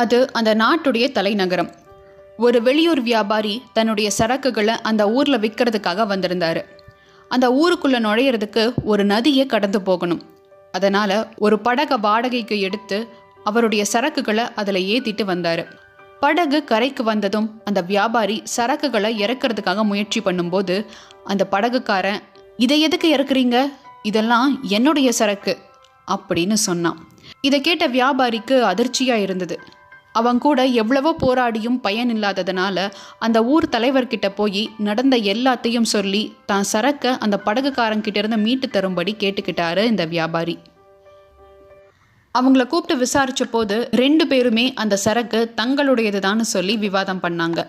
அது அந்த நாட்டுடைய தலைநகரம். ஒரு வெளியூர் வியாபாரி தன்னுடைய சரக்குகளை அந்த ஊரில் விற்கிறதுக்காக வந்திருந்தார். அந்த ஊருக்குள்ளே நுழையிறதுக்கு ஒரு நதியை கடந்து போகணும். அதனால் ஒரு படகை வாடகைக்கு எடுத்து அவருடைய சரக்குகளை அதில் ஏற்றிட்டு வந்தார். படகு கரைக்கு வந்ததும் அந்த வியாபாரி சரக்குகளை இறக்கிறதுக்காக முயற்சி பண்ணும்போது அந்த படகுக்காரன், இதை எதுக்கு இறக்குறீங்க, இதெல்லாம் என்னுடைய சரக்கு அப்படின்னு சொன்னான். இதை கேட்ட வியாபாரிக்கு அதிர்ச்சியாக இருந்தது. அவன் கூட எவ்வளவோ போராடியும் பயன் இல்லாததுனால அந்த ஊர் தலைவர்கிட்ட போய் நடந்த எல்லாத்தையும் சொல்லி தான் சரக்கை அந்த படகுக்காரங்கிட்ட இருந்து மீட்டு தரும்படி கேட்டுக்கிட்டாரு இந்த வியாபாரி. அவங்கள கூப்பிட்டு விசாரித்த போது 2 பேருமே அந்த சரக்கு தங்களுடையதுதான்னு சொல்லி விவாதம் பண்ணாங்க.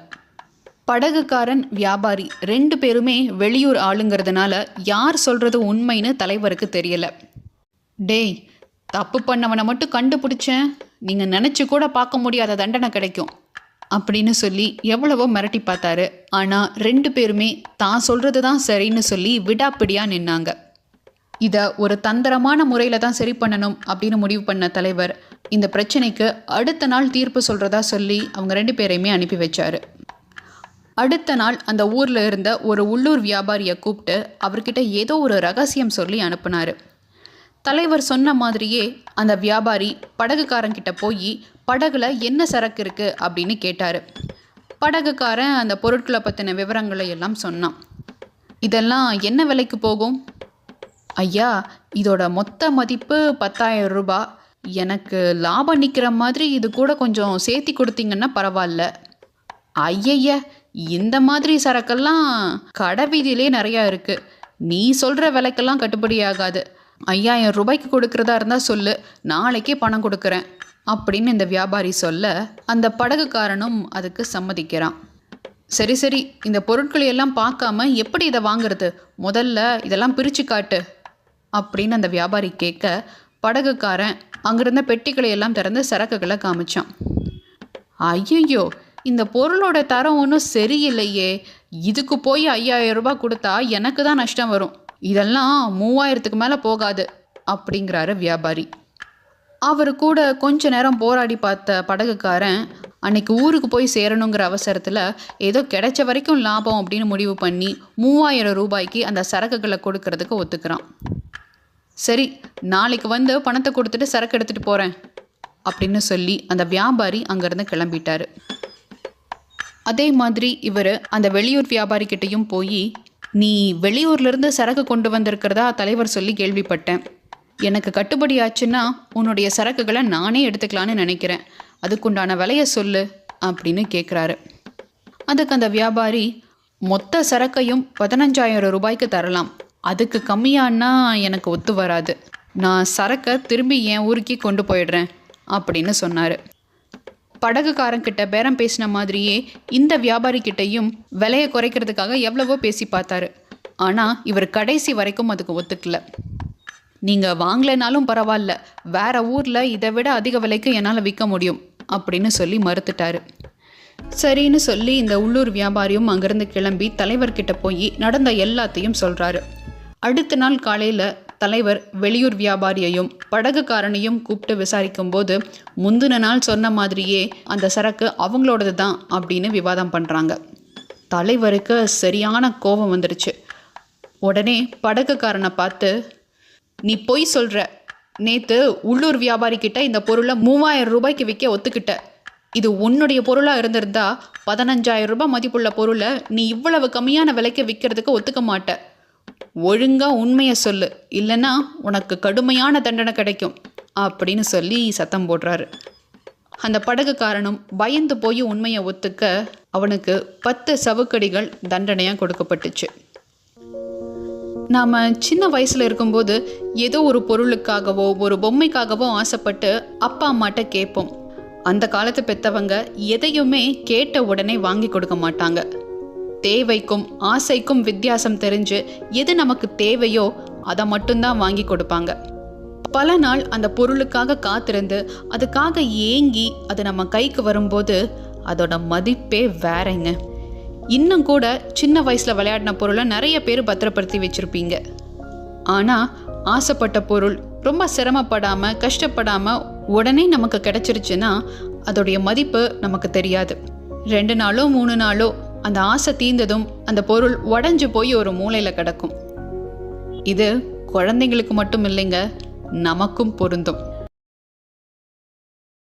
படகுக்காரன், வியாபாரி 2 பேருமே வெளியூர் ஆளுங்கிறதுனால யார் சொல்கிறது உண்மைன்னு தலைவருக்கு தெரியல. டேய், தப்பு பண்ணவனை மட்டும் கண்டுபிடிச்சேன், நீங்கள் நினச்சி கூட பார்க்க முடியாத தண்டனை கிடைக்கும் அப்படின்னு சொல்லி எவ்வளவோ மிரட்டி பார்த்தாரு. ஆனால் 2 பேருமே தான் சொல்கிறது தான் சரின்னு சொல்லி விடாப்பிடியாக நின்னாங்க. இதை ஒரு தந்திரமான முறையில் தான் சரி பண்ணணும் அப்படின்னு முடிவு பண்ண தலைவர் இந்த பிரச்சனைக்கு அடுத்த நாள் தீர்ப்பு சொல்கிறதா சொல்லி அவங்க 2 பேரையுமே அனுப்பி வச்சார். அடுத்த நாள் அந்த ஊரில் இருந்த ஒரு உள்ளூர் வியாபாரியை கூப்பிட்டு அவர்கிட்ட ஏதோ ஒரு ரகசியம் சொல்லி அனுப்புனார். தலைவர் சொன்ன மாதிரியே அந்த வியாபாரி படகுக்காரங்கிட்ட போய் படகுல என்ன சரக்கு இருக்குது அப்படின்னு கேட்டார். படகுக்காரன் அந்த பொருட்களை பற்றின விவரங்களை எல்லாம் சொன்னான். இதெல்லாம் என்ன விலைக்கு போகும்? ஐயா, இதோட மொத்த மதிப்பு 10,000 ரூபாய். எனக்கு லாபம் நிற்கிற மாதிரி இது கூட கொஞ்சம் சேர்த்தி கொடுத்தீங்கன்னா பரவாயில்ல. ஐயய்ய, இந்த மாதிரி சரக்கெல்லாம் கடை வீதியிலே நிறையா இருக்குது. நீ சொல்கிற விலைக்கெல்லாம் கட்டுப்படியாகாது. 5,000 ரூபாய்க்கு கொடுக்குறதா இருந்தால் சொல்லு, நாளைக்கே பணம் கொடுக்குறேன் அப்படின்னு இந்த வியாபாரி சொல்ல அந்த படகுக்காரனும் அதுக்கு சம்மதிக்கிறான். சரி சரி, இந்த பொருட்களை எல்லாம் பார்க்காம எப்படி இதை வாங்குறது, முதல்ல இதெல்லாம் பிரித்து காட்டு அப்படின்னு அந்த வியாபாரி கேட்க படகுக்காரன் அங்கிருந்த பெட்டிகளை எல்லாம் திறந்து சரக்குகளை காமிச்சான். ஐயோ, இந்த பொருளோட தரம் ஒன்றும் சரியில்லையே, இதுக்கு போய் 5,000 ரூபாய் கொடுத்தா எனக்கு தான் நஷ்டம் வரும், இதெல்லாம் 3,000க்கு மேலே போகாது அப்படிங்கிறாரு வியாபாரி. அவர் கூட கொஞ்ச நேரம் போராடி பார்த்த படகுக்காரன் அன்னைக்கு ஊருக்கு போய் சேரணுங்கிற அவசரத்தில் ஏதோ கிடைச்ச வரைக்கும் லாபம் அப்படின்னு முடிவு பண்ணி 3,000 ரூபாய்க்கு அந்த சரக்குகளை கொடுக்கறதுக்கு ஒத்துக்கிறான். சரி, நாளைக்கு வந்து பணத்தை கொடுத்துட்டு சரக்கு எடுத்துகிட்டு போகிறேன் அப்படின்னு சொல்லி அந்த வியாபாரி அங்கேருந்து கிளம்பிட்டார். அதே மாதிரி இவர் அந்த வெளியூர் வியாபாரிக்கிட்டையும் போய், நீ வெளியூர்லேருந்து சரக்கு கொண்டு வந்திருக்கிறதா தலைவர் சொல்லி கேள்விப்பட்டேன், எனக்கு கட்டுப்படி ஆச்சுன்னா உன்னுடைய சரக்குகளை நானே எடுத்துக்கலான்னு நினைக்கிறேன், அதுக்குண்டான விலையை சொல்லு அப்படின்னு கேட்குறாரு. அதுக்கு அந்த வியாபாரி, மொத்த சரக்கையும் 15,000 ரூபாய்க்கு தரலாம், அதுக்கு கம்மியானா எனக்கு ஒத்து வராது, நான் சரக்கை திரும்பி என் ஊருக்கே கொண்டு போயிடுறேன் அப்படின்னு சொன்னார். படகுக்காரங்கிட்ட பேரம் பேசின மாதிரியே இந்த வியாபாரிக்கிட்டையும் விலையை குறைக்கிறதுக்காக எவ்வளவோ பேசி பார்த்தாரு. ஆனால் இவர் கடைசி வரைக்கும் அதுக்கு ஒத்துக்கல. நீங்கள் வாங்கலைனாலும் பரவாயில்ல, வேற ஊரில் இதை விட அதிக விலைக்கு என்னால் விற்க முடியும் அப்படின்னு சொல்லி மறுத்துட்டாரு. சரின்னு சொல்லி இந்த உள்ளூர் வியாபாரியும் அங்கேருந்து கிளம்பி தலைவர்கிட்ட போய் நடந்த எல்லாத்தையும் சொல்கிறாரு. அடுத்த நாள் காலையில் தலைவர் வெளியூர் வியாபாரியையும் படகுக்காரனையும் கூப்பிட்டு விசாரிக்கும் போது முந்தின நாள் சொன்ன மாதிரியே அந்த சரக்கு அவங்களோடது தான் அப்படின்னு விவாதம் பண்ணுறாங்க. தலைவருக்கு சரியான கோபம் வந்துடுச்சு. உடனே படகுக்காரனை பார்த்து, நீ பொய் சொல்கிற, நேற்று உள்ளூர் வியாபாரிக்கிட்ட இந்த பொருளை 3,000 ரூபாய்க்கு விற்க ஒத்துக்கிட்ட, இது உன்னுடைய பொருளாக இருந்திருந்தா 15,000 ரூபாய் மதிப்புள்ள பொருளை நீ இவ்வளவு கம்மியான விலைக்கு விற்கிறதுக்கு ஒத்துக்க மாட்ட, ஒழுங்காக உண்மையை சொல்லு, இல்லைன்னா உனக்கு கடுமையான தண்டனை கிடைக்கும் அப்படின்னு சொல்லி சத்தம் போடுறாரு. அந்த படகுக்காரனும் பயந்து போய் உண்மையை ஒத்துக்க அவனுக்கு 10 சவுக்கடிகள் தண்டனையாக கொடுக்கப்பட்டுச்சு. நாம் சின்ன வயசில் இருக்கும்போது ஏதோ ஒரு பொருளுக்காகவோ ஒரு பொம்மைக்காகவோ ஆசைப்பட்டு அப்பா அம்மாட்ட கேட்போம். அந்த காலத்து பெற்றவங்க எதையுமே கேட்ட உடனே வாங்கி கொடுக்க மாட்டாங்க. தேவைக்கும் ஆசைக்கும் வித்தியாசம் தெரிஞ்சு எது நமக்கு தேவையோ அதை மட்டும்தான் வாங்கி கொடுப்பாங்க. பல நாள் அந்த பொருளுக்காக காத்திருந்து அதுக்காக ஏங்கி அது நம்ம கைக்கு வரும்போது அதோட மதிப்பே வேறங்க. இன்னும் கூட சின்ன வயசில் விளையாடின பொருளை நிறைய பேர் பத்திரப்படுத்தி வச்சுருப்பீங்க. ஆனால் ஆசைப்பட்ட பொருள் ரொம்ப சிரமப்படாமல் கஷ்டப்படாமல் உடனே நமக்கு கிடைச்சிருச்சுன்னா அதோடைய மதிப்பு நமக்கு தெரியாது. 2 நாளோ 3 நாளோ அந்த ஆசை தீர்ந்ததும் அந்த பொருள் உடஞ்சி போய் ஒரு மூலையில் கிடக்கும். இது குழந்தைங்களுக்கு மட்டும் இல்லைங்க, நமக்கும் பொருந்தும்.